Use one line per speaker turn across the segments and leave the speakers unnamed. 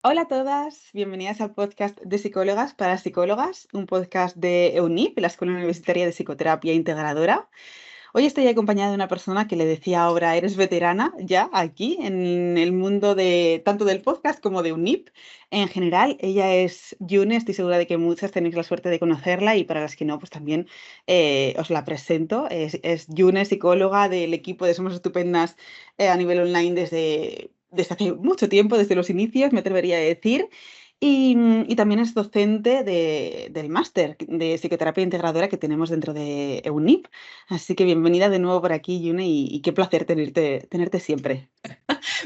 Hola a todas, bienvenidas al podcast de Psicólogas para Psicólogas, un podcast de EUNIP, la Escuela Universitaria de Psicoterapia Integradora. Hoy estoy acompañada de una persona que le decía ahora, eres veterana ya aquí en el mundo de tanto del podcast como de EUNIP. En general, ella es Yune, estoy segura de que muchas tenéis la suerte de conocerla y para las que no, pues también os la presento. Es Yune, psicóloga del equipo de Somos Estupendas a nivel online desde hace mucho tiempo, desde los inicios, me atrevería a decir. Y también es docente del máster de psicoterapia integradora que tenemos dentro de EUNIP. Así que bienvenida de nuevo por aquí, Yune, y qué placer tenerte siempre.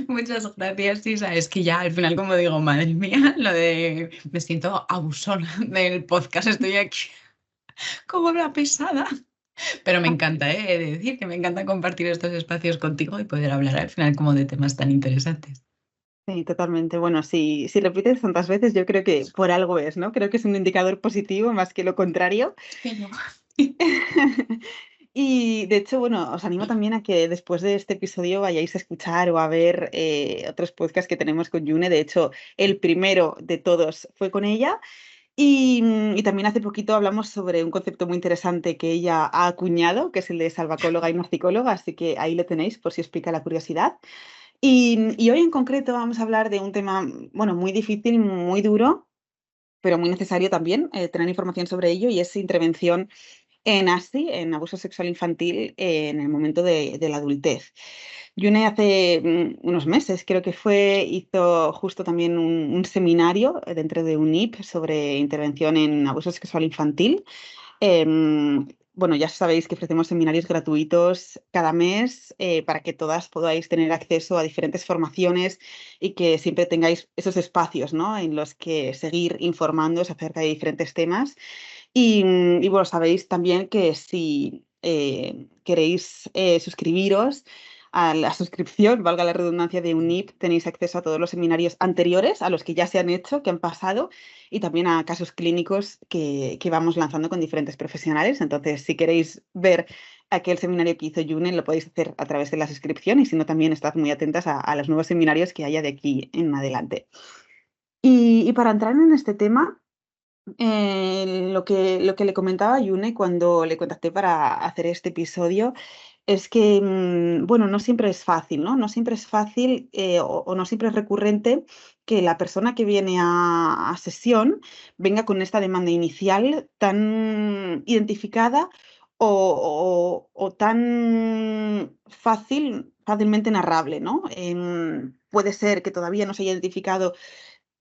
Muchas gracias, Isa. Es que ya al final, como digo, madre mía, lo de me siento abusona del podcast, estoy aquí como una pesada. Pero me encanta, he de decir que me encanta compartir estos espacios contigo y poder hablar al final como de temas tan interesantes.
Sí, totalmente. Bueno, si repites tantas veces, yo creo que por algo es, ¿no? Creo que es un indicador positivo más que lo contrario.
Que yo.
Y de hecho, bueno, os animo también a que después de este episodio vayáis a escuchar o a ver otros podcasts que tenemos con Yune. De hecho, el primero de todos fue con ella. Y también hace poquito hablamos sobre un concepto muy interesante que ella ha acuñado, que es el de salvacóloga y no psicóloga, así que ahí lo tenéis por si os pica la curiosidad. Y hoy en concreto vamos a hablar de un tema, bueno, muy difícil, muy duro, pero muy necesario también tener información sobre ello, y es intervención en ASI, en abuso sexual infantil, en el momento de la adultez. Yune hace unos meses, creo que fue, hizo justo también un seminario dentro de UNIP sobre intervención en abuso sexual infantil. Bueno, ya sabéis que ofrecemos seminarios gratuitos cada mes para que todas podáis tener acceso a diferentes formaciones y que siempre tengáis esos espacios, ¿no?, en los que seguir informándoos acerca de diferentes temas. Y bueno, sabéis también que si queréis suscribiros a la suscripción, valga la redundancia, de UNIP, tenéis acceso a todos los seminarios anteriores, a los que ya se han hecho, que han pasado, y también a casos clínicos que vamos lanzando con diferentes profesionales. Entonces, si queréis ver aquel seminario que hizo Yune, lo podéis hacer a través de la suscripción, y si no, también estad muy atentas a los nuevos seminarios que haya de aquí en adelante. Y para entrar en este tema, lo que le comentaba a Yune cuando le contacté para hacer este episodio es que, bueno, no siempre es fácil, ¿no? No siempre es fácil o no siempre es recurrente que la persona que viene a sesión venga con esta demanda inicial tan identificada o tan fácilmente narrable, ¿no? Puede ser que todavía no se haya identificado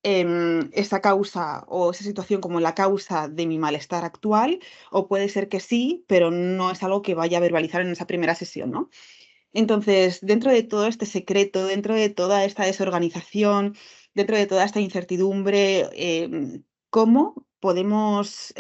esa causa o esa situación como la causa de mi malestar actual, o puede ser que sí, pero no es algo que vaya a verbalizar en esa primera sesión, ¿no? Entonces, dentro de todo este secreto, dentro de toda esta desorganización, dentro de toda esta incertidumbre, ¿cómo podemos,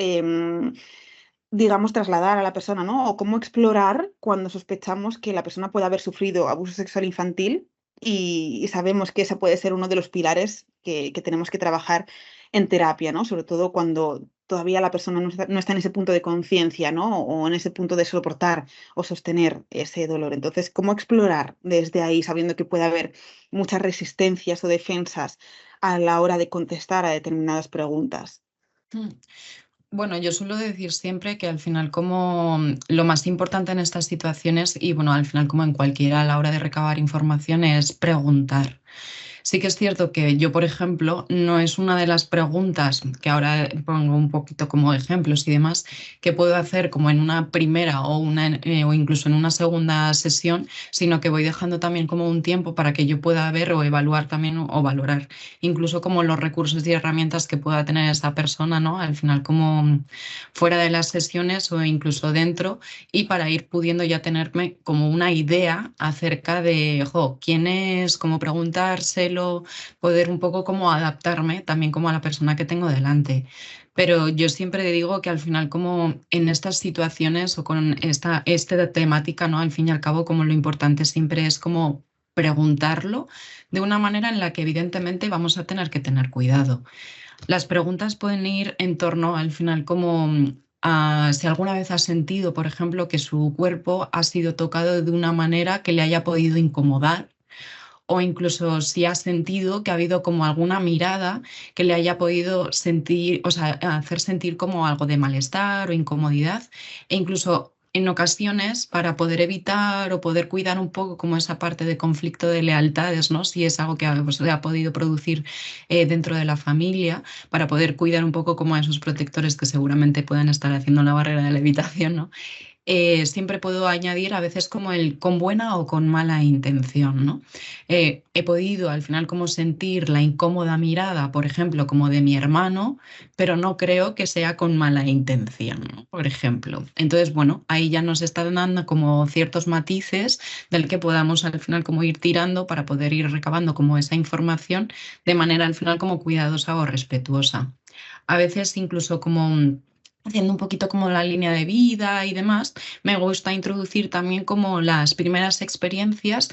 digamos, trasladar a la persona, ¿no? O cómo explorar cuando sospechamos que la persona puede haber sufrido abuso sexual infantil y sabemos que ese puede ser uno de los pilares que tenemos que trabajar en terapia, ¿no? Sobre todo cuando todavía la persona no está en ese punto de conciencia, ¿no? O en ese punto de soportar o sostener ese dolor. Entonces, ¿cómo explorar desde ahí, sabiendo que puede haber muchas resistencias o defensas a la hora de contestar a determinadas preguntas?
Mm. Bueno, yo suelo decir siempre que al final como lo más importante en estas situaciones y bueno, al final como en cualquiera a la hora de recabar información es preguntar. Sí que es cierto que yo, por ejemplo, no es una de las preguntas que ahora pongo un poquito como ejemplos y demás, que puedo hacer como en una primera o incluso en una segunda sesión, sino que voy dejando también como un tiempo para que yo pueda ver o evaluar también o valorar incluso como los recursos y herramientas que pueda tener esa persona, ¿no? Al final como fuera de las sesiones o incluso dentro y para ir pudiendo ya tenerme como una idea acerca de, quién es, cómo preguntárselo, poder un poco como adaptarme también como a la persona que tengo delante. Pero yo siempre digo que al final como en estas situaciones o con esta temática, ¿no? Al fin y al cabo como lo importante siempre es como preguntarlo de una manera en la que evidentemente vamos a tener que tener cuidado. Las preguntas pueden ir en torno al final como a si alguna vez ha sentido, por ejemplo, que su cuerpo ha sido tocado de una manera que le haya podido incomodar o incluso si ha sentido que ha habido como alguna mirada que le haya podido sentir, o sea, hacer sentir como algo de malestar o incomodidad, e incluso en ocasiones para poder evitar o poder cuidar un poco como esa parte de conflicto de lealtades, ¿no? Si es algo que pues, ha podido producir dentro de la familia, para poder cuidar un poco como a esos protectores que seguramente puedan estar haciendo la barrera de la evitación, ¿no? Siempre puedo añadir a veces como el con buena o con mala intención, ¿no? He podido al final como sentir la incómoda mirada, por ejemplo, como de mi hermano, pero no creo que sea con mala intención, ¿no? Por ejemplo. Entonces, bueno, ahí ya nos están dando como ciertos matices del que podamos al final como ir tirando para poder ir recabando como esa información de manera al final como cuidadosa o respetuosa. A veces incluso como haciendo un poquito como la línea de vida y demás, me gusta introducir también como las primeras experiencias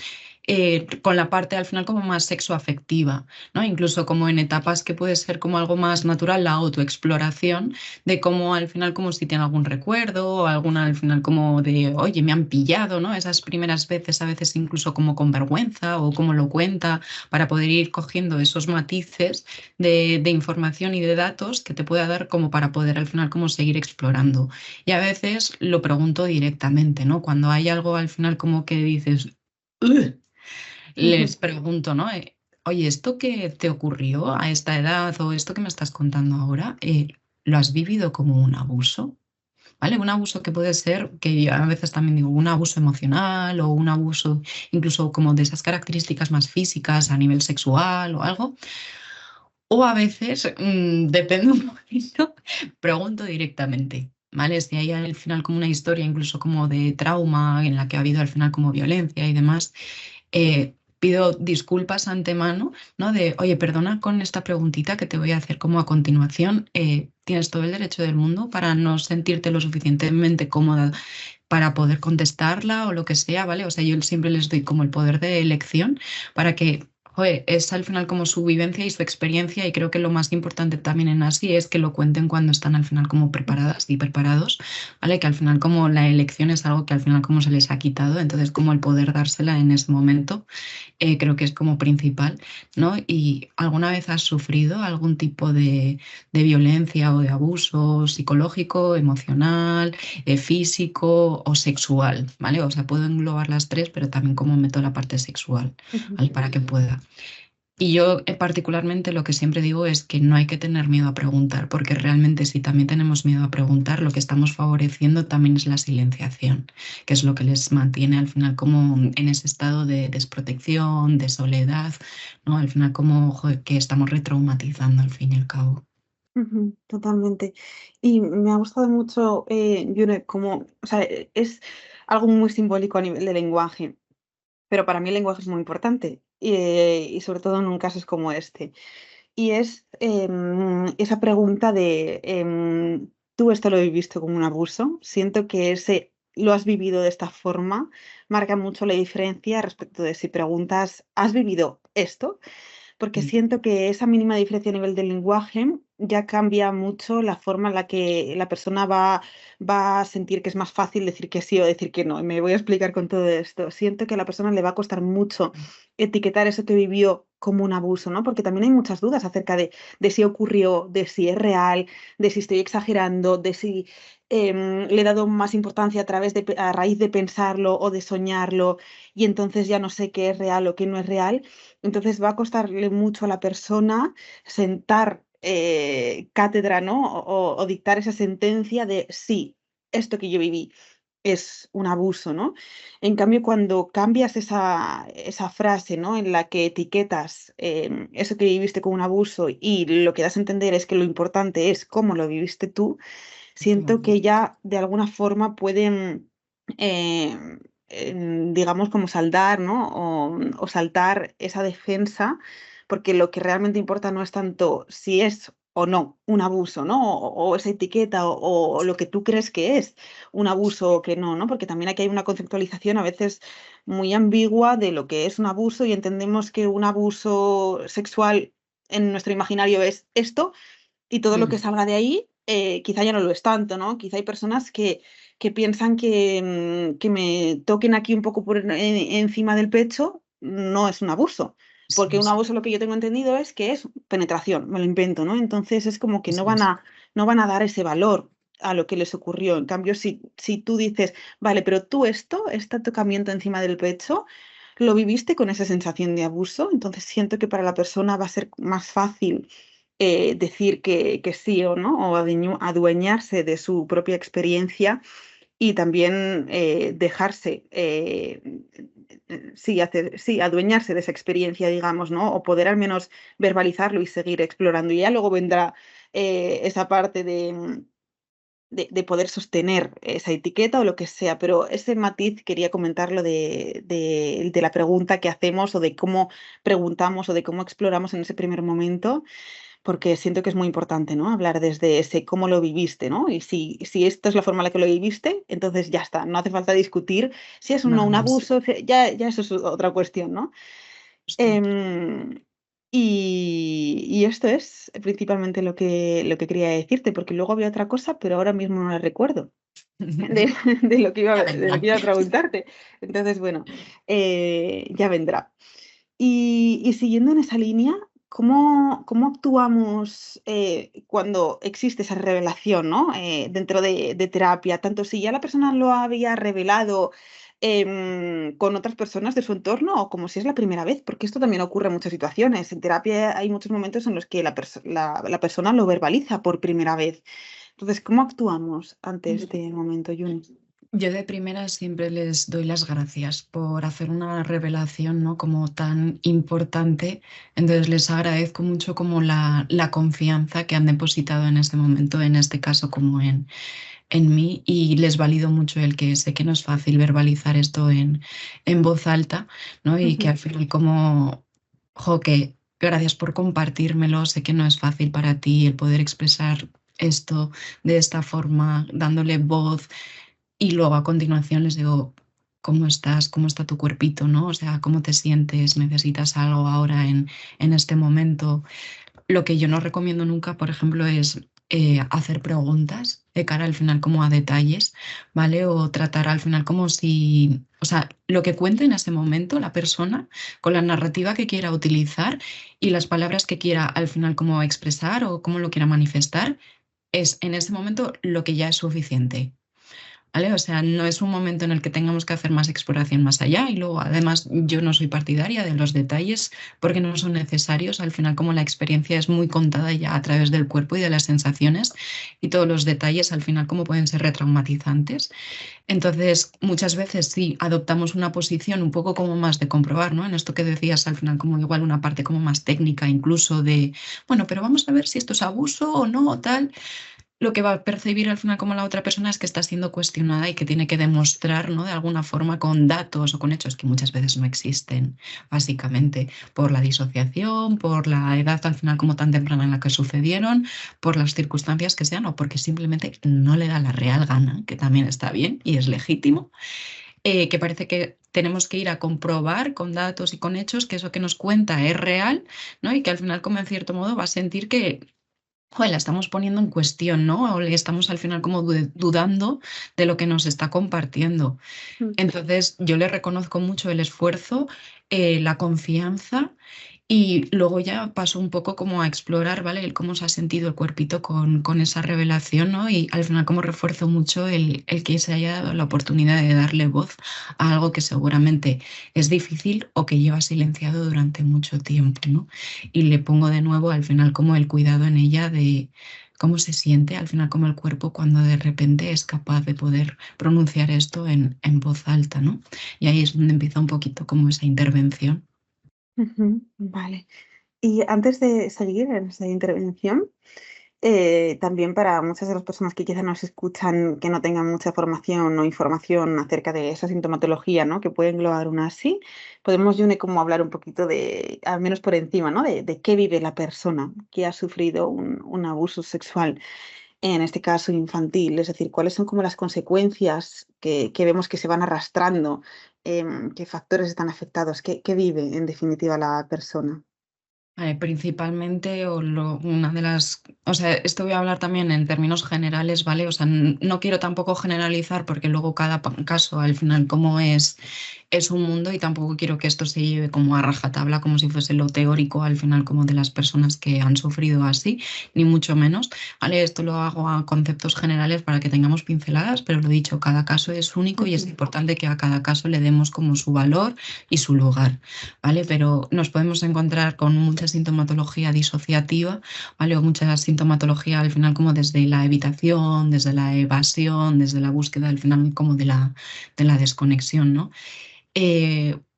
con la parte al final como más sexoafectiva, ¿no? Incluso como en etapas que puede ser como algo más natural, la autoexploración de cómo al final como si tiene algún recuerdo o alguna al final como de, oye, me han pillado, ¿no? Esas primeras veces, a veces incluso como con vergüenza o cómo lo cuenta, para poder ir cogiendo esos matices de información y de datos que te pueda dar como para poder al final como seguir explorando. Y a veces lo pregunto directamente, ¿no? Cuando hay algo al final como que dices, "Ugh", les pregunto, ¿no? Oye, ¿esto que te ocurrió a esta edad o esto que me estás contando ahora, lo has vivido como un abuso? ¿Vale? Un abuso que puede ser, que yo a veces también digo, un abuso emocional o un abuso incluso como de esas características más físicas a nivel sexual o algo. O a veces, depende un poquito, pregunto directamente, ¿vale? Si hay al final como una historia incluso como de trauma en la que ha habido al final como violencia y demás, pido disculpas antemano, ¿no? De, oye, perdona con esta preguntita que te voy a hacer como a continuación. Tienes todo el derecho del mundo para no sentirte lo suficientemente cómoda para poder contestarla o lo que sea, ¿vale? O sea, yo siempre les doy como el poder de elección para que, joder, es al final como su vivencia y su experiencia, y creo que lo más importante también en Así es que lo cuenten cuando están al final como preparadas y preparados, ¿vale? Que al final como la elección es algo que al final como se les ha quitado, entonces como el poder dársela en ese momento creo que es como principal, ¿no? ¿Y alguna vez has sufrido algún tipo de violencia o de abuso psicológico, emocional, físico o sexual, ¿vale? O sea, puedo englobar las tres, pero también como meto la parte sexual, ¿vale? Para que pueda. Y yo particularmente lo que siempre digo es que no hay que tener miedo a preguntar, porque realmente si también tenemos miedo a preguntar, lo que estamos favoreciendo también es la silenciación, que es lo que les mantiene al final como en ese estado de desprotección, de soledad, ¿no? Al final como joder, que estamos retraumatizando al fin y al cabo.
Totalmente. Y me ha gustado mucho, Yune, como, o sea, es algo muy simbólico a nivel de lenguaje, pero para mí el lenguaje es muy importante, y sobre todo en un caso como este. Y es esa pregunta de, ¿tú esto lo has visto como un abuso? Siento que ese lo has vivido de esta forma marca mucho la diferencia respecto de si preguntas, ¿has vivido esto? Porque
Mm,
siento que esa mínima diferencia a nivel del lenguaje ya cambia mucho la forma en la que la persona va a sentir que es más fácil decir que sí o decir que no. Y me voy a explicar con todo esto. Siento que a la persona le va a costar mucho etiquetar eso que vivió como un abuso, ¿no? Porque también hay muchas dudas acerca de si ocurrió, de si es real, de si estoy exagerando, de si le he dado más importancia a través a raíz de pensarlo o de soñarlo, y entonces ya no sé qué es real o qué no es real. Entonces va a costarle mucho a la persona sentar cátedra, ¿no? O dictar esa sentencia de sí, esto que yo viví es un abuso, ¿no? En cambio, cuando cambias esa frase, ¿no? En la que etiquetas eso que viviste como un abuso, y lo que das a entender es que lo importante es cómo lo viviste tú, siento que ya de alguna forma pueden, digamos, como saldar, ¿no? O saltar esa defensa, porque lo que realmente importa no es tanto si es o no un abuso, ¿no? O esa etiqueta, o lo que tú crees que es un abuso o que no, ¿no? Porque también aquí hay una conceptualización a veces muy ambigua de lo que es un abuso, y entendemos que un abuso sexual en nuestro imaginario es esto, y todo lo que
mm,
salga de ahí, quizá ya no lo es tanto, ¿no? Quizá hay personas que piensan que me toquen aquí un poco por encima del pecho no es un abuso.
Eso
Porque un
es,
abuso, lo que yo tengo entendido es que es penetración, me lo invento, ¿no? Entonces es como que
eso es.
no van a dar ese valor a lo que les ocurrió. En cambio, si tú dices, vale, pero tú este tocamiento encima del pecho, lo viviste con esa sensación de abuso, entonces siento que para la persona va a ser más fácil decir que sí o no, o adueñarse de su propia experiencia y también dejarse, sí, adueñarse de esa experiencia, digamos, ¿no? O poder al menos verbalizarlo y seguir explorando. Y ya luego vendrá esa parte de poder sostener esa etiqueta o lo que sea, pero ese matiz quería comentarlo de la pregunta que hacemos o de cómo preguntamos o de cómo exploramos en ese primer momento, porque siento que es muy importante, ¿no? Hablar desde ese cómo lo viviste, ¿no? Y si esta es la forma en la que lo viviste, entonces ya está, no hace falta discutir si es o no
Nada
un
más.
abuso, ya eso es otra cuestión, ¿no?
Justo.
Em, y esto es principalmente lo que quería decirte, porque luego había otra cosa, pero ahora mismo no la recuerdo de,
Ya
de lo
vendrá.
que iba a preguntarte. Entonces, bueno, ya vendrá. Y siguiendo en esa línea, cómo actuamos cuando existe esa revelación, ¿no? Dentro de terapia, tanto si ya la persona lo había revelado con otras personas de su entorno o como si es la primera vez, porque esto también ocurre en muchas situaciones. En terapia hay muchos momentos en los que la persona lo verbaliza por primera vez. Entonces, ¿cómo actuamos ante este momento, Yuni?
Yo de primera siempre les doy las gracias por hacer una revelación, ¿no? Como tan importante. Entonces les agradezco mucho como la confianza que han depositado en este momento, en este caso como en mí, y les valido mucho el que sé que no es fácil verbalizar esto en voz alta, ¿no? Y que
Ujú,
al final como, jo, que gracias por compartírmelo, sé que no es fácil para ti el poder expresar esto de esta forma, dándole voz y luego a continuación les digo, ¿cómo estás? ¿Cómo está tu cuerpito? ¿No? O sea, ¿cómo te sientes? ¿Necesitas algo ahora en este momento? Lo que yo no recomiendo nunca, por ejemplo, es hacer preguntas de cara al final como a detalles, ¿vale? O tratar al final como si, o sea, lo que cuente en ese momento la persona con la narrativa que quiera utilizar y las palabras que quiera al final como expresar o cómo lo quiera manifestar, es en ese momento lo que ya es suficiente. ¿Vale? O sea, no es un momento en el que tengamos que hacer más exploración más allá y luego además yo no soy partidaria de los detalles porque no son necesarios. Al final como la experiencia es muy contada ya a través del cuerpo y de las sensaciones y todos los detalles al final como pueden ser retraumatizantes. Entonces muchas veces sí adoptamos una posición un poco como más de comprobar, ¿no? En esto que decías al final como igual una parte como más técnica incluso de, bueno, pero vamos a ver si esto es abuso o no o tal. Lo que va a percibir al final como la otra persona es que está siendo cuestionada y que tiene que demostrar, ¿no? De alguna forma con datos o con hechos que muchas veces no existen, básicamente por la disociación, por la edad al final como tan temprana en la que sucedieron, por las circunstancias que sean o porque simplemente no le da la real gana, que también está bien y es legítimo, que parece que tenemos que ir a comprobar con datos y con hechos que eso que nos cuenta es real, ¿no? Y que al final como en cierto modo va a sentir que joder, la estamos poniendo en cuestión, ¿no? O le estamos al final como dudando de lo que nos está compartiendo.
ujú.
Entonces, yo le reconozco mucho el esfuerzo, la confianza y luego ya paso un poco como a explorar, ¿vale? El cómo se ha sentido el cuerpito con esa revelación, ¿no? Y al final como refuerzo mucho el que se haya dado la oportunidad de darle voz a algo que seguramente es difícil o que lleva silenciado durante mucho tiempo, ¿no? Y le pongo de nuevo al final como el cuidado en ella de cómo se siente al final como el cuerpo cuando de repente es capaz de poder pronunciar esto en voz alta, ¿no? Y ahí es donde empieza un poquito como esa intervención.
Ujú, vale. Y antes de seguir en esta intervención, también para muchas de las personas que quizás nos escuchan que no tengan mucha formación o información acerca de esa sintomatología, ¿no? Que puede englobar una así, podemos, Yune, como hablar un poquito de, al menos por encima, ¿no? De qué vive la persona que ha sufrido un abuso sexual, en este caso infantil, es decir, cuáles son como las consecuencias que vemos que se van arrastrando, qué factores están afectados, qué vive en definitiva la persona.
Principalmente, una de las O sea, esto voy a hablar también en términos generales, ¿vale? O sea, no quiero tampoco generalizar porque luego cada caso al final como es un mundo y tampoco quiero que esto se lleve como a rajatabla, como si fuese lo teórico al final como de las personas que han sufrido así, ni mucho menos, ¿vale? Esto lo hago a conceptos generales para que tengamos pinceladas, pero lo dicho, cada caso es único y es
Ujú,
importante que a cada caso le demos como su valor y su lugar, ¿vale? Pero nos podemos encontrar con mucha sintomatología disociativa, ¿vale? O mucha sintomatología al final como desde la evitación, desde la evasión, desde la búsqueda al final como de la desconexión, ¿no?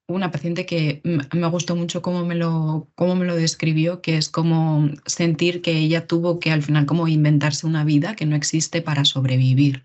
Una paciente que me gustó mucho cómo me lo describió, que es como sentir que ella tuvo que al final como inventarse una vida que no existe para sobrevivir.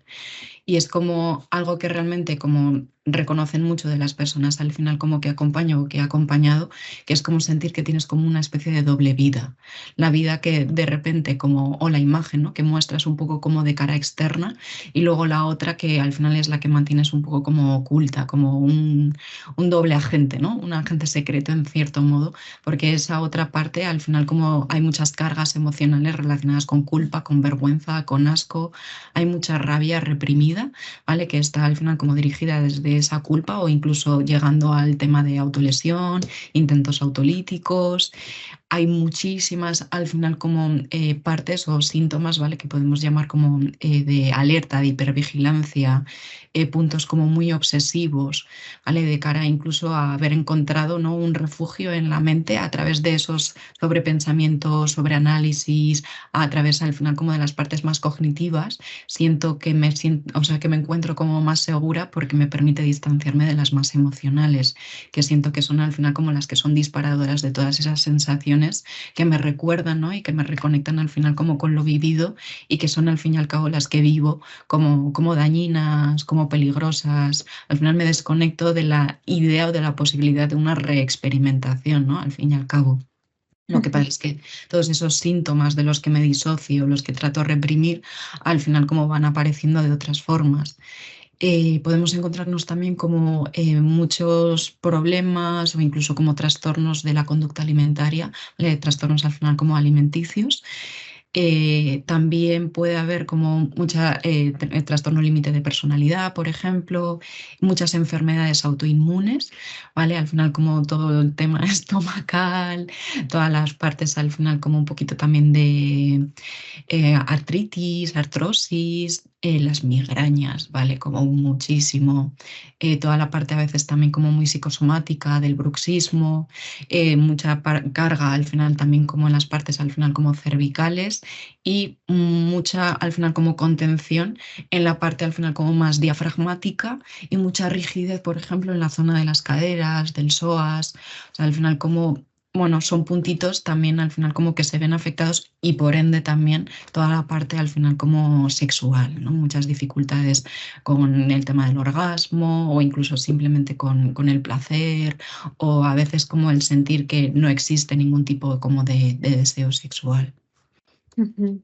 Y es como algo que realmente como reconocen mucho de las personas al final como que acompaño o que he acompañado, que es como sentir que tienes como una especie de doble vida. La vida que de repente como, o la imagen, ¿no? Que muestras un poco como de cara externa y luego la otra que al final es la que mantienes un poco como oculta, como un doble agente, ¿no? Un agente secreto en cierto modo, porque esa otra parte al final como hay muchas cargas emocionales relacionadas con culpa, con vergüenza, con asco, hay mucha rabia reprimida, ¿vale? Que está al final como dirigida desde esa culpa o incluso llegando al tema de autolesión, intentos autolíticos. Hay muchísimas al final como partes o síntomas, ¿vale? Que podemos llamar como de alerta, de hipervigilancia, puntos como muy obsesivos, ¿vale? De cara incluso a haber encontrado, ¿no? Un refugio en la mente a través de esos sobrepensamientos, sobreanálisis, a través al final como de las partes más cognitivas. O sea, que me encuentro como más segura porque me permite distanciarme de las más emocionales, que siento que son al final como las que son disparadoras de todas esas sensaciones que me recuerdan, ¿no? Y que me reconectan al final como con lo vivido y que son al fin y al cabo las que vivo como dañinas, como peligrosas. Al final me desconecto de la idea o de la posibilidad de una reexperimentación, ¿no? Al fin y al cabo. Lo que pasa
ujú,
es que todos esos síntomas de los que me disocio, los que trato de reprimir, al final como van apareciendo de otras formas. Podemos encontrarnos también como muchos problemas o incluso como trastornos de la conducta alimentaria, trastornos al final como alimenticios. También puede haber como mucha trastorno límite de personalidad, por ejemplo, muchas enfermedades autoinmunes, ¿vale? Al final como todo el tema estomacal, todas las partes al final como un poquito también de artritis, artrosis, las migrañas, ¿vale? Como muchísimo. Toda la parte a veces también como muy psicosomática del bruxismo, mucha carga al final también como en las partes al final como cervicales y mucha al final como contención en la parte al final como más diafragmática y mucha rigidez, por ejemplo, en la zona de las caderas, del psoas, o sea, al final como bueno, son puntitos también al final como que se ven afectados y por ende también toda la parte al final como sexual, ¿no? Muchas dificultades con el tema del orgasmo o incluso simplemente con el placer o a veces como el sentir que no existe ningún tipo como de deseo sexual.
ujú.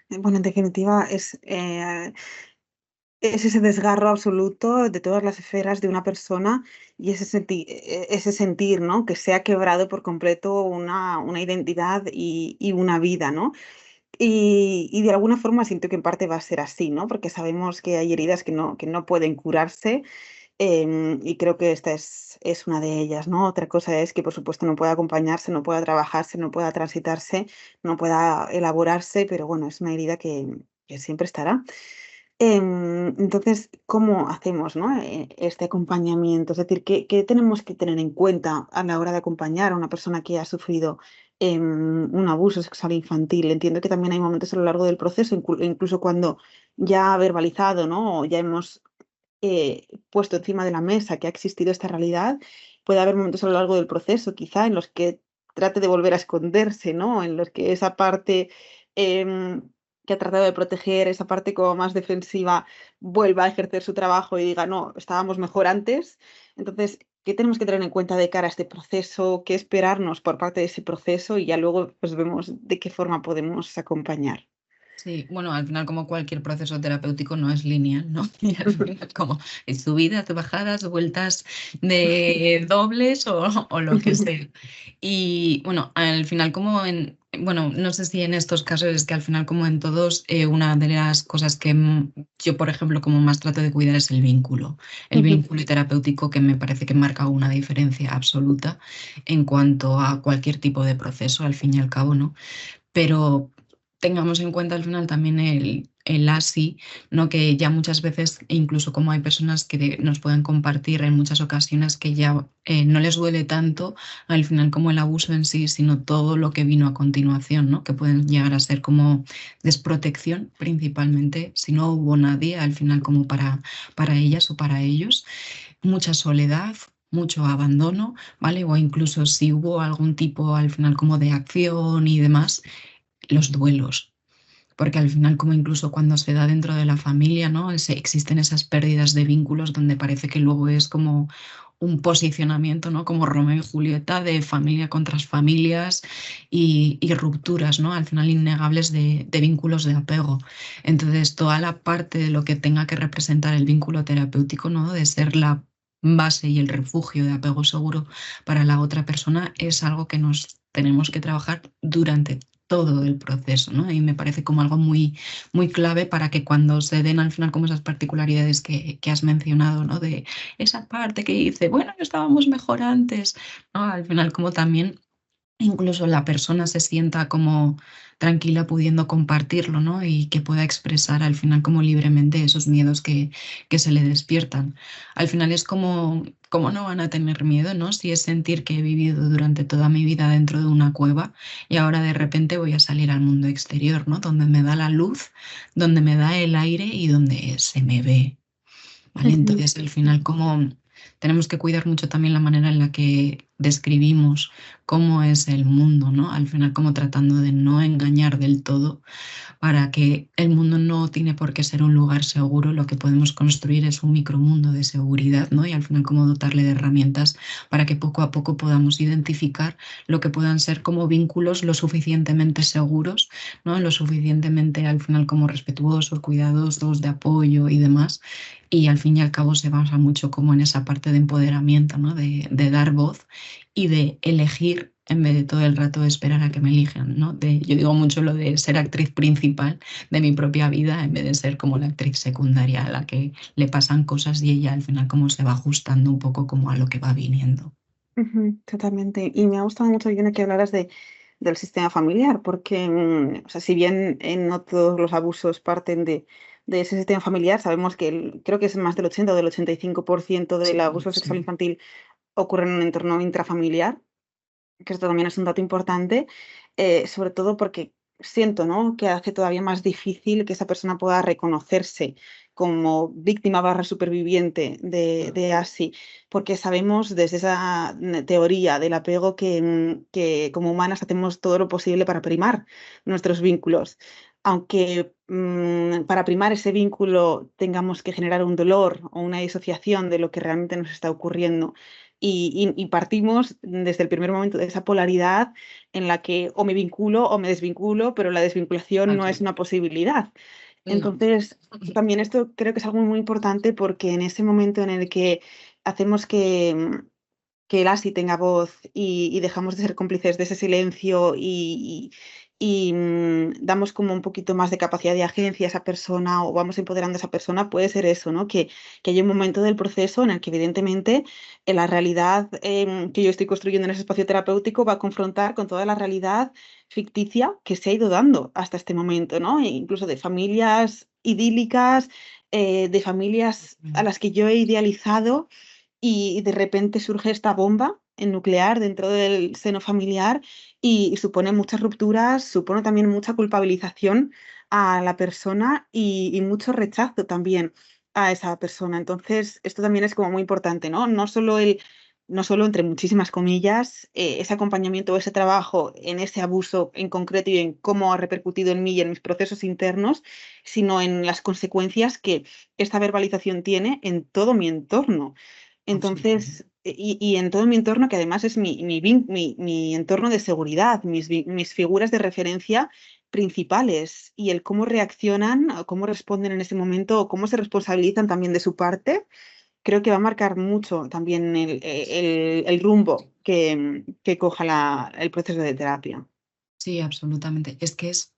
Bueno, en definitiva, es ese desgarro absoluto de todas las esferas de una persona y ese sentir, ¿no? Que se ha quebrado por completo una identidad y una vida, ¿no? Y de alguna forma siento que en parte va a ser así, ¿no? Porque sabemos que hay heridas que no pueden curarse, y creo que esta es una de ellas, ¿no? Otra cosa es que, por supuesto, no pueda acompañarse, no pueda trabajarse, no pueda transitarse, no pueda elaborarse, pero bueno, es una herida que siempre estará. Entonces, ¿cómo hacemos, no? Este acompañamiento? Es decir, ¿qué tenemos que tener en cuenta a la hora de acompañar a una persona que ha sufrido un abuso sexual infantil? Entiendo que también hay momentos a lo largo del proceso, incluso cuando ya ha verbalizado, ¿no? O ya hemos puesto encima de la mesa que ha existido esta realidad, puede haber momentos a lo largo del proceso, quizá, en los que trate de volver a esconderse, ¿no? En los que esa parte que ha tratado de proteger, esa parte como más defensiva, vuelva a ejercer su trabajo y diga, no, estábamos mejor antes. Entonces, ¿qué tenemos que tener en cuenta de cara a este proceso? ¿Qué esperarnos por parte de ese proceso? Y ya luego pues vemos de qué forma podemos acompañar.
Sí, bueno, al final como cualquier proceso terapéutico no es lineal, ¿no? Y al final como es subidas, bajadas, vueltas de dobles o lo que sea. Y bueno, al final como Bueno, no sé si en estos casos es que al final, como en todos, una de las cosas que yo, por ejemplo, como más trato de cuidar es el
Ujú,
vínculo terapéutico que me parece que marca una diferencia absoluta en cuanto a cualquier tipo de proceso, al fin y al cabo, ¿no? Pero tengamos en cuenta al final también el ASI, ¿no? Que ya muchas veces, e incluso como hay personas que nos pueden compartir en muchas ocasiones que ya no les duele tanto al final como el abuso en sí, sino todo lo que vino a continuación, ¿no? Que pueden llegar a ser como desprotección principalmente, si no hubo nadie al final como para ellas o para ellos, mucha soledad. Mucho abandono, ¿vale? O incluso si hubo algún tipo al final como de acción y demás, los duelos, porque al final como incluso cuando se da dentro de la familia, ¿no? Existen esas pérdidas de vínculos donde parece que luego es como un posicionamiento, ¿no? Como Romeo y Julieta de familia contra familias y rupturas, ¿no? Al final innegables de vínculos de apego. Entonces, toda la parte de lo que tenga que representar el vínculo terapéutico, ¿no? De ser la base y el refugio de apego seguro para la otra persona es algo que nos tenemos que trabajar durante todo el proceso, ¿no? Y me parece como algo muy, muy clave para que cuando se den al final como esas particularidades que has mencionado, ¿no? De esa parte que dice, bueno, estábamos mejor antes, ¿no? Al final como también incluso la persona se sienta como tranquila pudiendo compartirlo, ¿no? Y que pueda expresar al final como libremente esos miedos que se le despiertan. Al final es como, ¿cómo no van a tener miedo, ¿no? Si es sentir que he vivido durante toda mi vida dentro de una cueva y ahora de repente voy a salir al mundo exterior, ¿no? Donde me da la luz, donde me da el aire y donde se me ve. ¿Vale?
ujú,
Entonces, al final, como tenemos que cuidar mucho también la manera en la que describimos cómo es el mundo, ¿no? Al final, como tratando de no engañar del todo para que el mundo no tiene por qué ser un lugar seguro, lo que podemos construir es un micromundo de seguridad, ¿no? Y al final cómo dotarle de herramientas para que poco a poco podamos identificar lo que puedan ser como vínculos lo suficientemente seguros, ¿no? Lo suficientemente al final como respetuosos, cuidadosos, de apoyo y demás. Y al fin y al cabo se basa mucho como en esa parte de empoderamiento, ¿no? De dar voz y de elegir en vez de todo el rato esperar a que me elijan, ¿no? Yo digo mucho lo de ser actriz principal de mi propia vida en vez de ser como la actriz secundaria a la que le pasan cosas y ella al final como se va ajustando un poco como a lo que va viniendo.
ujú, totalmente. Y me ha gustado mucho, Yuna, que hablaras del sistema familiar, porque, o sea, si bien no todos los abusos parten de ese sistema familiar, sabemos que creo que es más del 80 o del 85% del
Sí,
abuso sexual
sí.
infantil ocurre en un entorno intrafamiliar, que esto también es un dato importante, sobre todo porque siento, ¿no?, que hace todavía más difícil que esa persona pueda reconocerse como víctima barra superviviente de ASI, porque sabemos desde esa teoría del apego que como humanas hacemos todo lo posible para primar nuestros vínculos. Aunque para primar ese vínculo tengamos que generar un dolor o una disociación de lo que realmente nos está ocurriendo, y partimos desde el primer momento de esa polaridad en la que o me vinculo o me desvinculo, pero la desvinculación no es
Aquí.
una posibilidad.
No.
Entonces, también esto creo que es algo muy importante porque en ese momento en el que hacemos que el ASI tenga voz y dejamos de ser cómplices de ese silencio y damos como un poquito más de capacidad de agencia a esa persona o vamos empoderando a esa persona, puede ser eso, ¿no? Que hay un momento del proceso en el que evidentemente la realidad que yo estoy construyendo en ese espacio terapéutico va a confrontar con toda la realidad ficticia que se ha ido dando hasta este momento, ¿no? E incluso de familias idílicas, de familias a las que yo he idealizado y de repente surge esta bomba nuclear dentro del seno familiar y supone muchas rupturas, supone también mucha culpabilización a la persona y mucho rechazo también a esa persona. Entonces, esto también es como muy importante, ¿no? No solo entre muchísimas comillas, ese acompañamiento o ese trabajo en ese abuso en concreto y en cómo ha repercutido en mí y en mis procesos internos, sino en las consecuencias que esta verbalización tiene en todo mi entorno. Entonces, y en todo mi entorno, que además es mi entorno de seguridad, mis figuras de referencia principales, y el cómo reaccionan, o cómo responden en ese momento, o cómo se responsabilizan también de su parte, creo que va a marcar mucho también el rumbo que coja el proceso de terapia.
Sí, absolutamente. Es que es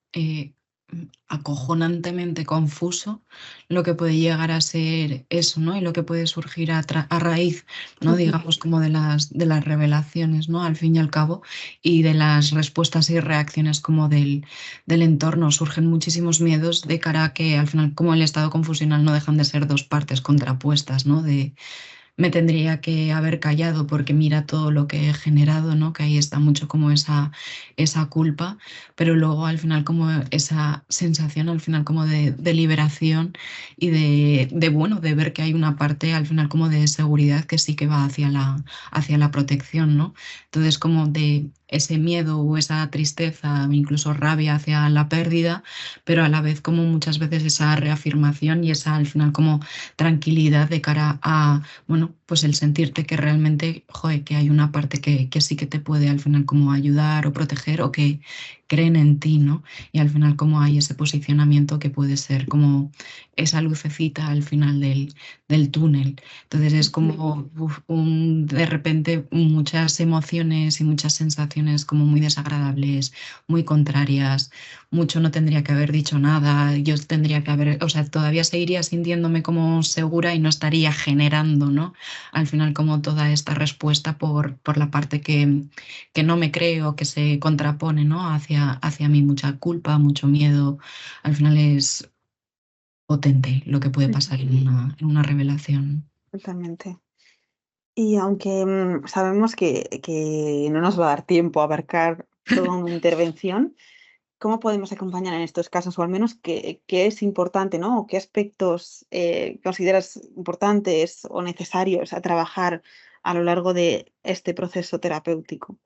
acojonantemente confuso lo que puede llegar a ser eso, ¿no? Y lo que puede surgir a raíz, ¿no? Digamos, como de las revelaciones, ¿no? Al fin y al cabo, y de las respuestas y reacciones como del entorno. Surgen muchísimos miedos de cara a que al final, como el estado confusional, no dejan de ser dos partes contrapuestas, ¿no? De me tendría que haber callado porque mira todo lo que he generado, ¿no? Que ahí está mucho como esa culpa, pero luego al final como esa sensación al final como de liberación y bueno, de ver que hay una parte al final como de seguridad que sí que va hacia la protección, ¿no? Entonces como de ese miedo o esa tristeza, incluso rabia hacia la pérdida, pero a la vez como muchas veces esa reafirmación y esa al final como tranquilidad de cara a bueno, pues el sentirte que realmente, joder, que hay una parte que sí que te puede al final como ayudar o proteger o que creen en ti, ¿no? Y al final como hay ese posicionamiento que puede ser como esa lucecita al final del túnel. Entonces es como uf, de repente muchas emociones y muchas sensaciones como muy desagradables, muy contrarias, mucho no tendría que haber dicho nada, yo tendría que haber, o sea, todavía seguiría sintiéndome como segura y no estaría generando, ¿no? Al final como toda esta respuesta por la parte que no me creo, que se contrapone, ¿no? Hacia mí, mucha culpa, mucho miedo. Al final es potente lo que puede pasar en una revelación.
Totalmente. Y aunque sabemos que no nos va a dar tiempo a abarcar toda una intervención, ¿cómo podemos acompañar en estos casos? O al menos qué es importante, ¿no? ¿O qué aspectos consideras importantes o necesarios a trabajar a lo largo de este proceso terapéutico?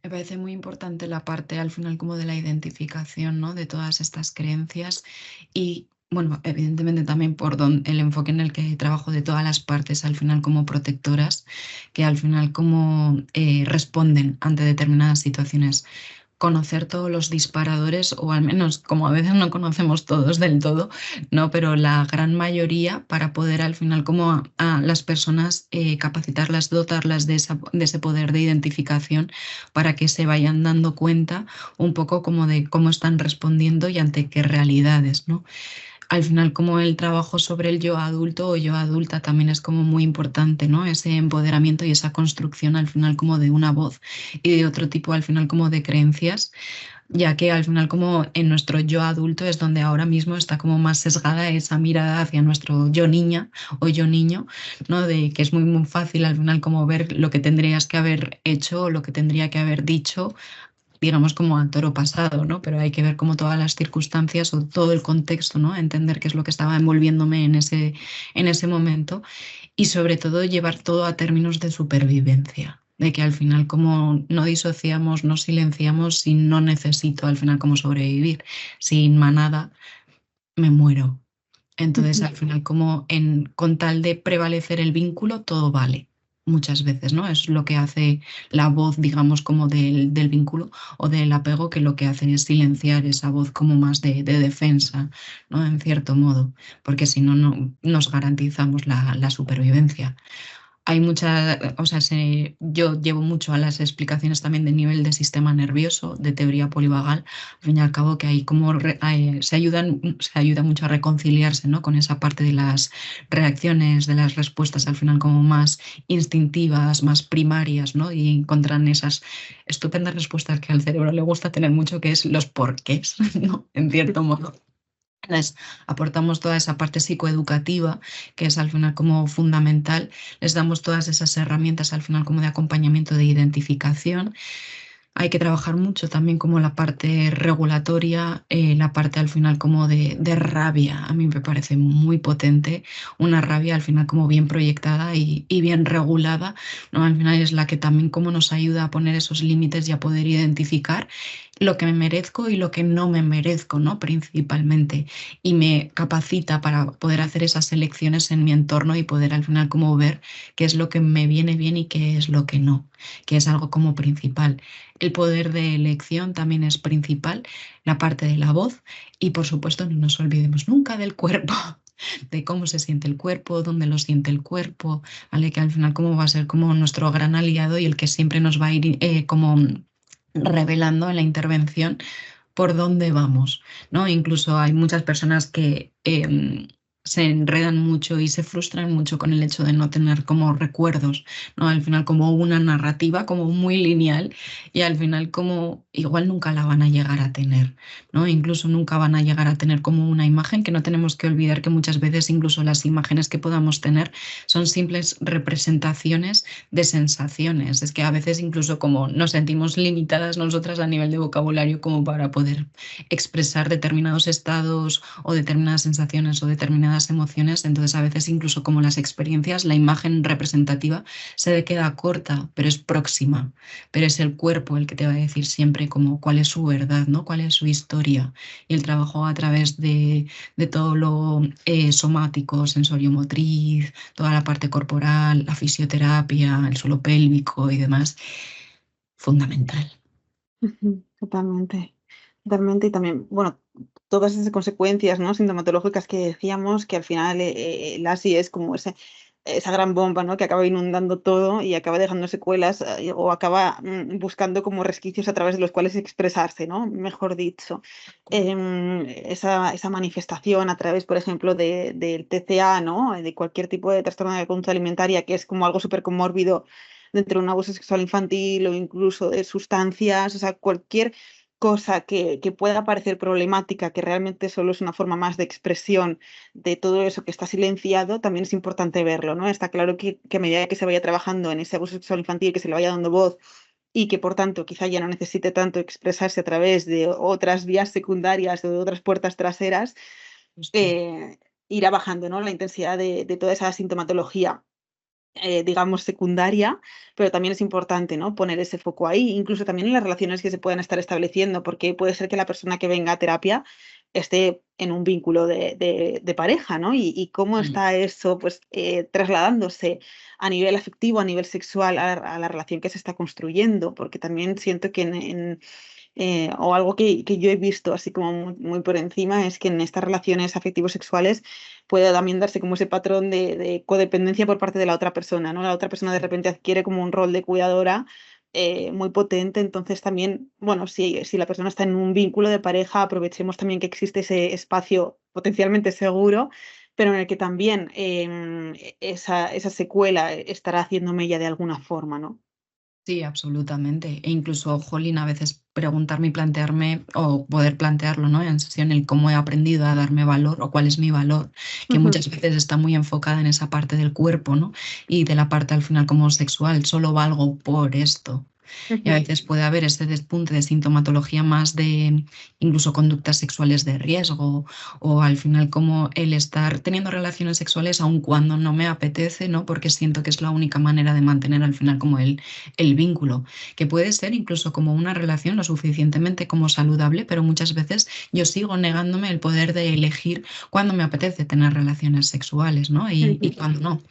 Me parece muy importante la parte al final como de la identificación, ¿no? De todas estas creencias y bueno, evidentemente también el enfoque en el que trabajo de todas las partes al final como protectoras, que al final como responden ante determinadas situaciones, conocer todos los disparadores, o al menos como a veces no conocemos todos del todo, ¿no? Pero la gran mayoría para poder al final como a las personas capacitarlas, dotarlas de ese poder de identificación para que se vayan dando cuenta un poco como de cómo están respondiendo y ante qué realidades, ¿no? Al final, como el trabajo sobre el yo adulto o yo adulta también es como muy importante, ¿no? Ese empoderamiento y esa construcción al final como de una voz y de otro tipo al final como de creencias, ya que al final como en nuestro yo adulto es donde ahora mismo está como más sesgada esa mirada hacia nuestro yo niña o yo niño, ¿no? De que es muy, muy fácil al final como ver lo que tendrías que haber hecho o lo que tendría que haber dicho digamos, como a toro pasado, ¿no? Pero hay que ver como todas las circunstancias o todo el contexto, ¿no? Entender qué es lo que estaba envolviéndome en ese momento y sobre todo llevar todo a términos de supervivencia, de que al final como no disociamos, no silenciamos si no necesito al final como sobrevivir, sin manada me muero. Entonces,
Ujú.
al final, como con tal de prevalecer el vínculo, todo vale. Muchas veces, ¿no? Es lo que hace la voz, digamos, como del vínculo o del apego, que lo que hace es silenciar esa voz como más de defensa, ¿no? En cierto modo, porque si no, no nos garantizamos la supervivencia. Hay mucha, o sea, yo llevo mucho a las explicaciones también de nivel de sistema nervioso, de teoría polivagal, al fin y al cabo que hay como se ayuda mucho a reconciliarse, ¿no? Con esa parte de las reacciones, de las respuestas al final como más instintivas, más primarias, ¿no? Y encuentran esas estupendas respuestas que al cerebro le gusta tener mucho, que es los porqués, ¿no? En cierto modo. Les aportamos toda esa parte psicoeducativa, que es al final como fundamental, les damos todas esas herramientas al final como de acompañamiento, de identificación. Hay que trabajar mucho también como la parte regulatoria, la parte al final como de rabia. A mí me parece muy potente una rabia al final como bien proyectada y bien regulada, ¿no? Al final es la que también como nos ayuda a poner esos límites y a poder identificar lo que me merezco y lo que no me merezco, ¿no? Principalmente. Y me capacita para poder hacer esas elecciones en mi entorno y poder al final como ver qué es lo que me viene bien y qué es lo que no, que es algo como principal. El poder de elección también es principal, la parte de la voz y por supuesto no nos olvidemos nunca del cuerpo, de cómo se siente el cuerpo, dónde lo siente el cuerpo, ¿vale? Que al final cómo va a ser como nuestro gran aliado y el que siempre nos va a ir como revelando en la intervención por dónde vamos, ¿no? Incluso hay muchas personas que se enredan mucho y se frustran mucho con el hecho de no tener como recuerdos, ¿no? Al final como una narrativa como muy lineal y al final como igual nunca la van a llegar a tener, ¿no? Incluso nunca van a llegar a tener como una imagen, que no tenemos que olvidar que muchas veces incluso las imágenes que podamos tener son simples representaciones de sensaciones. Es que a veces incluso como nos sentimos limitadas nosotras a nivel de vocabulario como para poder expresar determinados estados o determinadas sensaciones o determinadas emociones, entonces a veces incluso como las experiencias, la imagen representativa se queda corta, pero es próxima, pero es el cuerpo el que te va a decir siempre como cuál es su verdad, ¿no? Cuál es su historia. Y el trabajo a través de todo lo somático, sensoriomotriz, toda la parte corporal, la fisioterapia, el suelo pélvico y demás, fundamental.
Ujú, totalmente, totalmente. Y también, bueno, todas esas consecuencias, ¿no? Sintomatológicas que decíamos, que al final el ASI es como esa gran bomba, ¿no? Que acaba inundando todo y acaba dejando secuelas o acaba buscando como resquicios a través de los cuales expresarse, ¿no? Mejor dicho. Esa manifestación a través, por ejemplo, del TCA, ¿no? De cualquier tipo de trastorno de la conducta alimentaria, que es como algo súper comórbido dentro de un abuso sexual infantil o incluso de sustancias, o sea, cualquier cosa que pueda parecer problemática, que realmente solo es una forma más de expresión de todo eso que está silenciado, también es importante verlo, ¿no? Está claro que a medida que se vaya trabajando en ese abuso sexual infantil, que se le vaya dando voz y que por tanto quizá ya no necesite tanto expresarse a través de otras vías secundarias o de otras puertas traseras,
Justo.
eh, irá bajando, ¿no? La intensidad de toda esa sintomatología digamos, secundaria, pero también es importante, ¿no? Poner ese foco ahí, incluso también en las relaciones que se puedan estar estableciendo, porque puede ser que la persona que venga a terapia esté en un vínculo de pareja, ¿no? Y cómo
Mm.
está eso, pues, trasladándose a nivel afectivo, a nivel sexual, a la relación que se está construyendo, porque también siento que o algo que yo he visto así como muy por encima es que en estas relaciones afectivos sexuales puede también darse como ese patrón de codependencia por parte de la otra persona, ¿no? La otra persona de repente adquiere como un rol de cuidadora muy potente, entonces también, bueno, si la persona está en un vínculo de pareja, aprovechemos también que existe ese espacio potencialmente seguro, pero en el que también esa secuela estará haciendo mella de alguna forma, ¿no?
Sí, absolutamente. E incluso, jolín, a veces preguntarme y plantearme o poder plantearlo, ¿no? En sesión, el cómo he aprendido a darme valor o cuál es mi valor, que
Ujú,
muchas veces está muy enfocada en esa parte del cuerpo, ¿no? Y de la parte al final como sexual, solo valgo por esto. Y a
ujú,
veces puede haber este despunte de sintomatología más de incluso conductas sexuales de riesgo o al final como el estar teniendo relaciones sexuales aun cuando no me apetece, ¿no? Porque siento que es la única manera de mantener al final como el vínculo, que puede ser incluso como una relación lo suficientemente como saludable, pero muchas veces yo sigo negándome el poder de elegir cuándo me apetece tener relaciones sexuales, ¿no? Y
ujú,
cuándo no.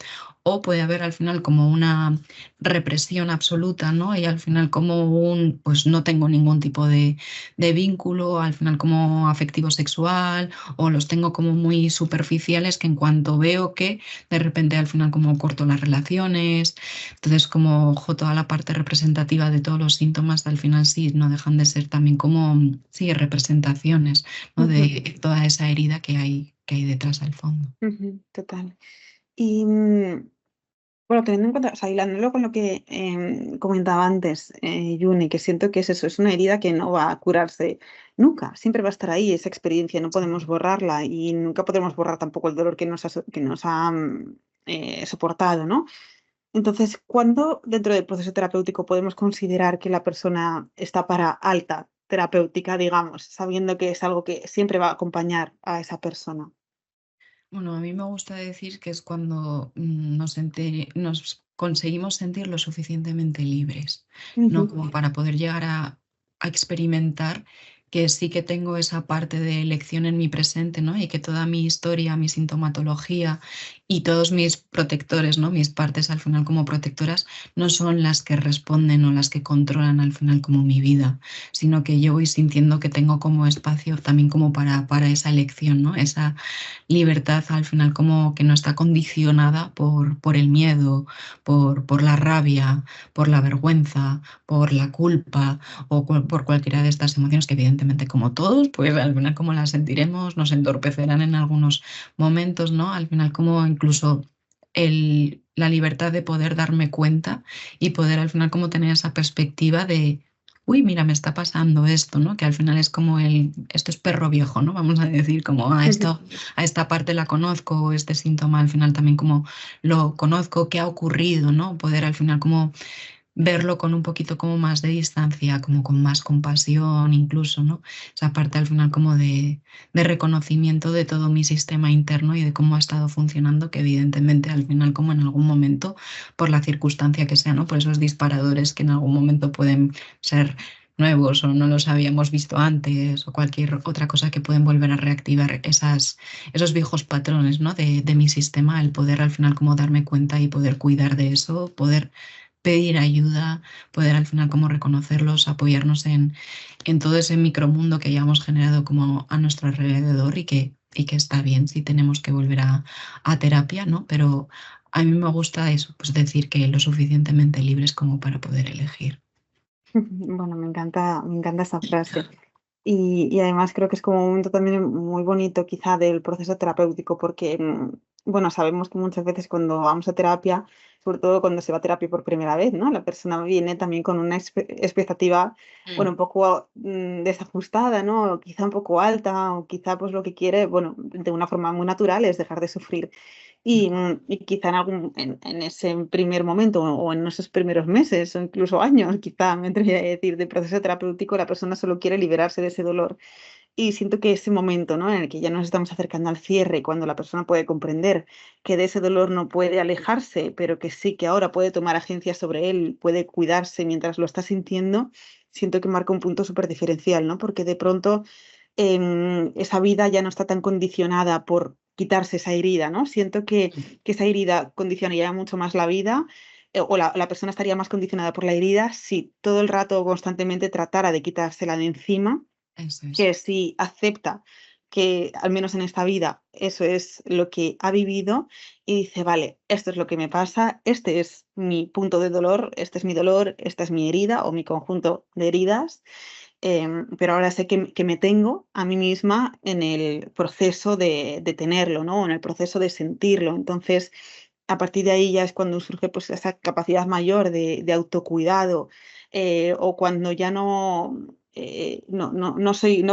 O puede haber al final como una represión absoluta, ¿no? Y al final como pues no tengo ningún tipo de vínculo, al final como afectivo sexual, o los tengo como muy superficiales que en cuanto veo que de repente al final como corto las relaciones, entonces como ojo, toda la parte representativa de todos los síntomas al final sí, no dejan de ser también como, sí, representaciones, ¿no?
ujú,
De toda esa herida que hay detrás al fondo.
ujú, total. Y, bueno, teniendo en cuenta, o sea, hilándolo con lo que comentaba antes, Juni, que siento que es eso, es una herida que no va a curarse nunca, siempre va a estar ahí esa experiencia, no podemos borrarla y nunca podremos borrar tampoco el dolor que nos ha soportado, ¿no? Entonces, ¿cuándo dentro del proceso terapéutico podemos considerar que la persona está para alta terapéutica, digamos, sabiendo que es algo que siempre va a acompañar a esa persona?
Bueno, a mí me gusta decir que es cuando nos conseguimos sentir lo suficientemente libres, ¿no?
Ujú,
Como para poder llegar a experimentar que sí que tengo esa parte de elección en mi presente, ¿no? Y que toda mi historia, mi sintomatología y todos mis protectores, ¿no? Mis partes al final como protectoras no son las que responden o las que controlan al final como mi vida, sino que yo voy sintiendo que tengo como espacio también como para esa elección, ¿no? Esa libertad al final como que no está condicionada por el miedo, por la rabia, por la vergüenza, por la culpa o por cualquiera de estas emociones que evidentemente como todos, pues al final como las sentiremos, nos entorpecerán en algunos momentos, ¿no? Al final como incluso la libertad de poder darme cuenta y poder al final como tener esa perspectiva de, uy, mira, me está pasando esto, ¿no? Que al final es como esto es perro viejo, ¿no? Vamos a decir como, a esta parte la conozco, o este síntoma al final también como lo conozco, qué ha ocurrido, ¿no? Poder al final como verlo con un poquito como más de distancia, como con más compasión incluso, ¿no? Esa parte al final como de reconocimiento de todo mi sistema interno y de cómo ha estado funcionando, que evidentemente al final como en algún momento, por la circunstancia que sea, ¿no? Por esos disparadores que en algún momento pueden ser nuevos o no los habíamos visto antes o cualquier otra cosa que pueden volver a reactivar esos viejos patrones, ¿no? De mi sistema, el poder al final como darme cuenta y poder cuidar de eso, poder pedir ayuda, poder al final como reconocerlos, apoyarnos en todo ese micromundo que ya hemos generado como a nuestro alrededor y que está bien si tenemos que volver a terapia, ¿no? Pero a mí me gusta eso, pues decir que lo suficientemente libres como para poder elegir.
Bueno, me encanta esa frase. Y además creo que es como un momento también muy bonito quizá del proceso terapéutico, porque, bueno, sabemos que muchas veces cuando vamos a terapia, sobre todo cuando se va a terapia por primera vez, ¿no? La persona viene también con una expectativa, bueno,
Mm.
un poco desajustada, ¿no? O quizá un poco alta, o quizá pues lo que quiere, bueno, de una forma muy natural es dejar de sufrir. Y quizá en ese primer momento o en esos primeros meses o incluso años, quizá me atrevería a decir, de proceso terapéutico, la persona solo quiere liberarse de ese dolor. Y siento que ese momento, ¿no? En el que ya nos estamos acercando al cierre, cuando la persona puede comprender que de ese dolor no puede alejarse, pero que sí que ahora puede tomar agencia sobre él, puede cuidarse mientras lo está sintiendo, siento que marca un punto súper diferencial, ¿no? Porque de pronto esa vida ya no está tan condicionada por quitarse esa herida, ¿no? Siento que esa herida condicionaría mucho más la vida, o la persona estaría más condicionada por la herida si todo el rato o constantemente tratara de quitársela de encima,
Eso es.
que si acepta que al menos en esta vida eso es lo que ha vivido y dice, vale, esto es lo que me pasa, este es mi punto de dolor, este es mi dolor, esta es mi herida o mi conjunto de heridas, pero ahora sé que me tengo a mí misma en el proceso de tenerlo, ¿no? En el proceso de sentirlo. Entonces, a partir de ahí ya es cuando surge pues esa capacidad mayor de autocuidado, o cuando ya no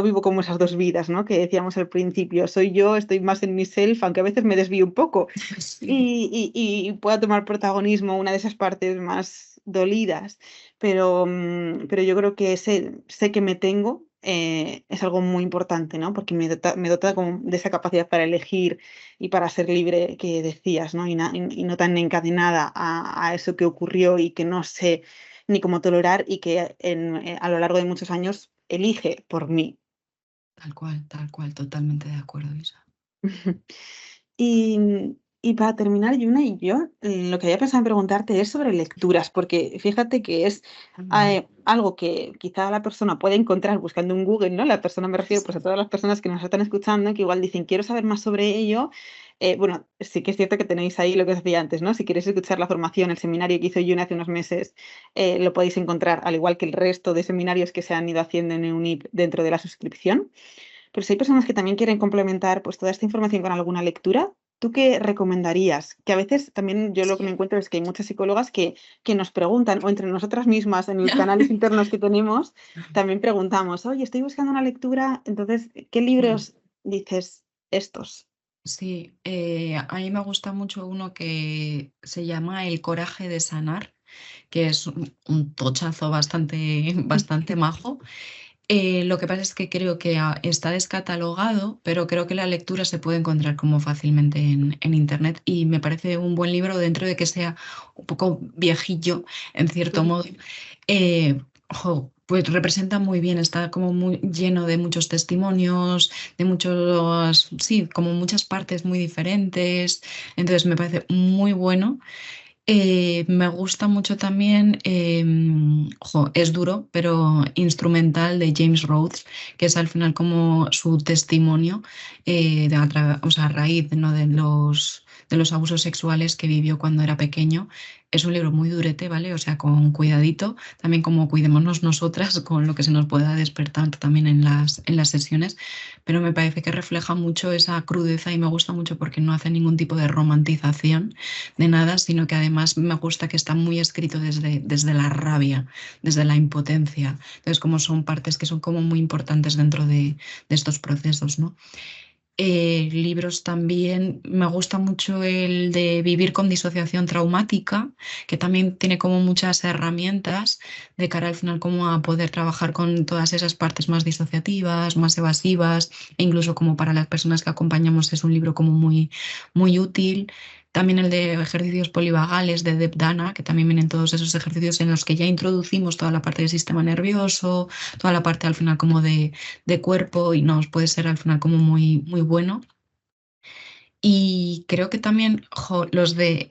vivo como esas dos vidas, ¿no? Que decíamos al principio, soy yo, estoy más en mi self, aunque a veces me desvío un poco
Sí.
y pueda tomar protagonismo una de esas partes más dolidas, pero yo creo que sé que me tengo, es algo muy importante, ¿no? Porque me dota como de esa capacidad para elegir y para ser libre que decías, ¿no? Y no tan encadenada a eso que ocurrió y que no sé ni cómo tolerar y que a lo largo de muchos años elige por mí.
Tal cual, totalmente de acuerdo, Isa.
Y para terminar, Yuna y yo, lo que había pensado en preguntarte es sobre lecturas, porque fíjate que es
Vale.
algo que quizá la persona puede encontrar buscando en Google, ¿no? La persona me refiero pues a todas las personas que nos están escuchando, que igual dicen, quiero saber más sobre ello. Bueno, sí que es cierto que tenéis ahí lo que os decía antes, ¿no? Si queréis escuchar la formación, el seminario que hizo Yuna hace unos meses, lo podéis encontrar, al igual que el resto de seminarios que se han ido haciendo en EUNIP dentro de la suscripción. Pero si hay personas que también quieren complementar pues toda esta información con alguna lectura, ¿tú qué recomendarías? Que a veces también yo lo que me encuentro es que hay muchas psicólogas que nos preguntan, o entre nosotras mismas en los canales internos que tenemos, también preguntamos, oye, estoy buscando una lectura, entonces, ¿qué libros dices estos?
Sí, a mí me gusta mucho uno que se llama El coraje de sanar, que es un tochazo bastante majo. Lo que pasa es que creo que está descatalogado, pero creo que la lectura se puede encontrar como fácilmente en internet y me parece un buen libro dentro de que sea un poco viejillo, en cierto modo. Pues representa muy bien, está como muy lleno de muchos testimonios, de muchos, sí, como muchas partes muy diferentes. Entonces me parece muy bueno. Me gusta mucho también, es duro, pero instrumental de James Rhodes, que es al final como su testimonio o sea, a raíz, ¿no?, de los abusos sexuales que vivió cuando era pequeño. Es un libro muy durete, ¿vale? O sea, con cuidadito, también como cuidémonos nosotras con lo que se nos pueda despertar también en las sesiones, pero me parece que refleja mucho esa crudeza y me gusta mucho porque no hace ningún tipo de romantización de nada, sino que además me gusta que está muy escrito desde la rabia, desde la impotencia. Entonces, como son partes que son como muy importantes dentro de estos procesos, ¿no? Libros también, me gusta mucho el de Vivir con disociación traumática, que también tiene como muchas herramientas de cara al final como a poder trabajar con todas esas partes más disociativas, más evasivas, e incluso como para las personas que acompañamos es un libro como muy, muy útil. También el de ejercicios polivagales de Deb Dana, que también vienen todos esos ejercicios en los que ya introducimos toda la parte del sistema nervioso, toda la parte al final como de cuerpo y nos puede ser al final como muy, muy bueno. Y creo que también los de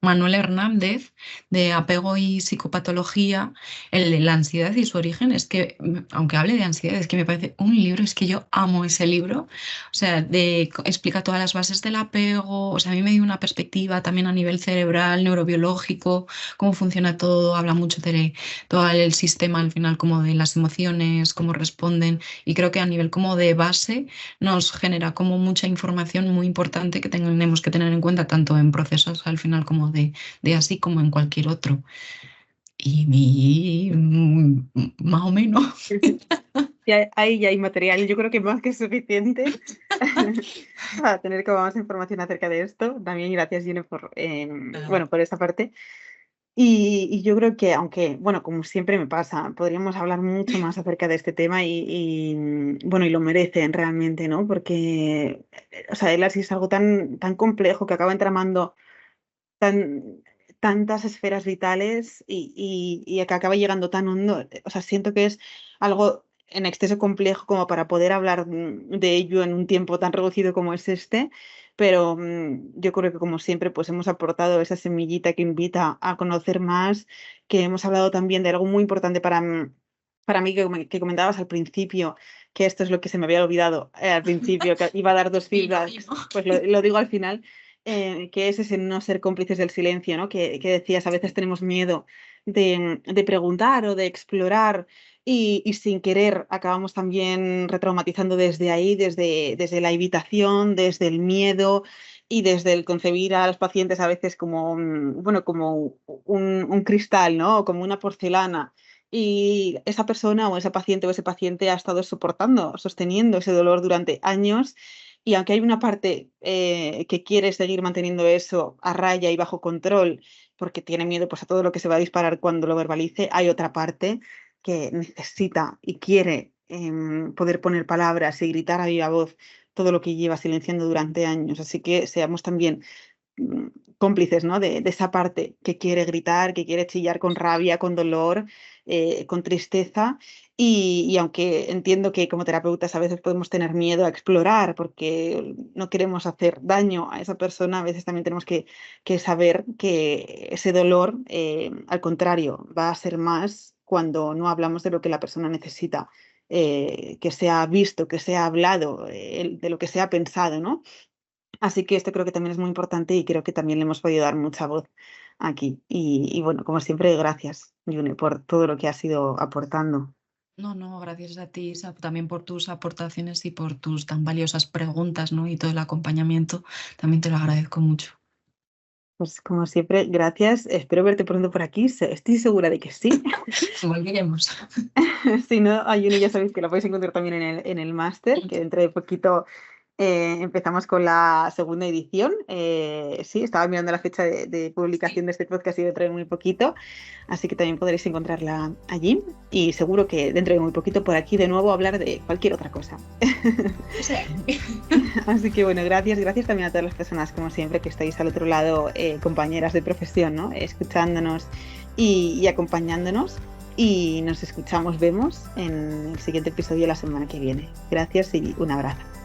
Manuel Hernández, de apego y psicopatología, el de la ansiedad y su origen, es que, aunque hable de ansiedad, es que me parece un libro, es que yo amo ese libro. O sea, explica todas las bases del apego, o sea, a mí me dio una perspectiva también a nivel cerebral, neurobiológico, cómo funciona todo, habla mucho de todo el sistema al final, como de las emociones, cómo responden, y creo que a nivel como de base nos genera como mucha información muy importante que tenemos que tener en cuenta tanto en procesos al final como de así como en cualquier otro. Más o menos.
Ahí ya hay material, yo creo que más que suficiente para tener como más información acerca de esto. También gracias, Gine, por,
Nada.
bueno, por esta parte. Y yo creo que, aunque, bueno, como siempre me pasa, podríamos hablar mucho más acerca de este tema bueno, y lo merecen realmente, ¿no? Porque, o sea, el así es algo tan complejo que acaba entramando tan, tantas esferas vitales y que acaba llegando tan hondo. O sea, siento que es algo en exceso complejo como para poder hablar de ello en un tiempo tan reducido como es este, pero yo creo que como siempre pues hemos aportado esa semillita que invita a conocer más, que hemos hablado también de algo muy importante para mí que comentabas al principio, que esto es lo que se me había olvidado al principio, que iba a dar dos
Dilo,
feedbacks,
dilo.
pues lo digo al final, que es ese no ser cómplices del silencio, ¿no? Que decías, a veces tenemos miedo de preguntar o de explorar y sin querer acabamos también retraumatizando desde ahí, desde la evitación, desde el miedo y desde el concebir a los pacientes a veces como, bueno, como un cristal, ¿no? O como una porcelana. Y esa persona o esa paciente o ese paciente ha estado soportando, sosteniendo ese dolor durante años y aunque hay una parte que quiere seguir manteniendo eso a raya y bajo control, porque tiene miedo pues, a todo lo que se va a disparar cuando lo verbalice, hay otra parte que necesita y quiere poder poner palabras y gritar a viva voz todo lo que lleva silenciando durante años. Así que seamos también mm, cómplices, ¿no? De esa parte que quiere gritar, que quiere chillar con rabia, con dolor, con tristeza. Y aunque entiendo que como terapeutas a veces podemos tener miedo a explorar porque no queremos hacer daño a esa persona, a veces también tenemos que saber que ese dolor, al contrario, va a ser más cuando no hablamos de lo que la persona necesita. Que sea visto, que sea hablado, de lo que sea pensado, ¿no? Así que esto creo que también es muy importante y creo que también le hemos podido dar mucha voz aquí. Y bueno, como siempre, gracias, Yune, por todo lo que has ido aportando.
No, no, gracias a ti, Isa, también por tus aportaciones y por tus tan valiosas preguntas, ¿no? Y todo el acompañamiento. También te lo agradezco mucho.
Pues como siempre, gracias. Espero verte pronto por aquí. Estoy segura de que sí.
Volveremos.
Si no, a Yune ya sabéis que la podéis encontrar también en el máster, que dentro de poquito empezamos con la segunda edición. Sí, estaba mirando la fecha de
Sí.
publicación de este podcast y dentro de muy poquito, así que también podréis encontrarla allí y seguro que dentro de muy poquito por aquí de nuevo hablar de cualquier otra cosa.
Sí.
Así que bueno, gracias también a todas las personas, como siempre, que estáis al otro lado, compañeras de profesión, ¿no? Escuchándonos y acompañándonos. Y nos escuchamos, vemos en el siguiente episodio la semana que viene. Gracias y un abrazo.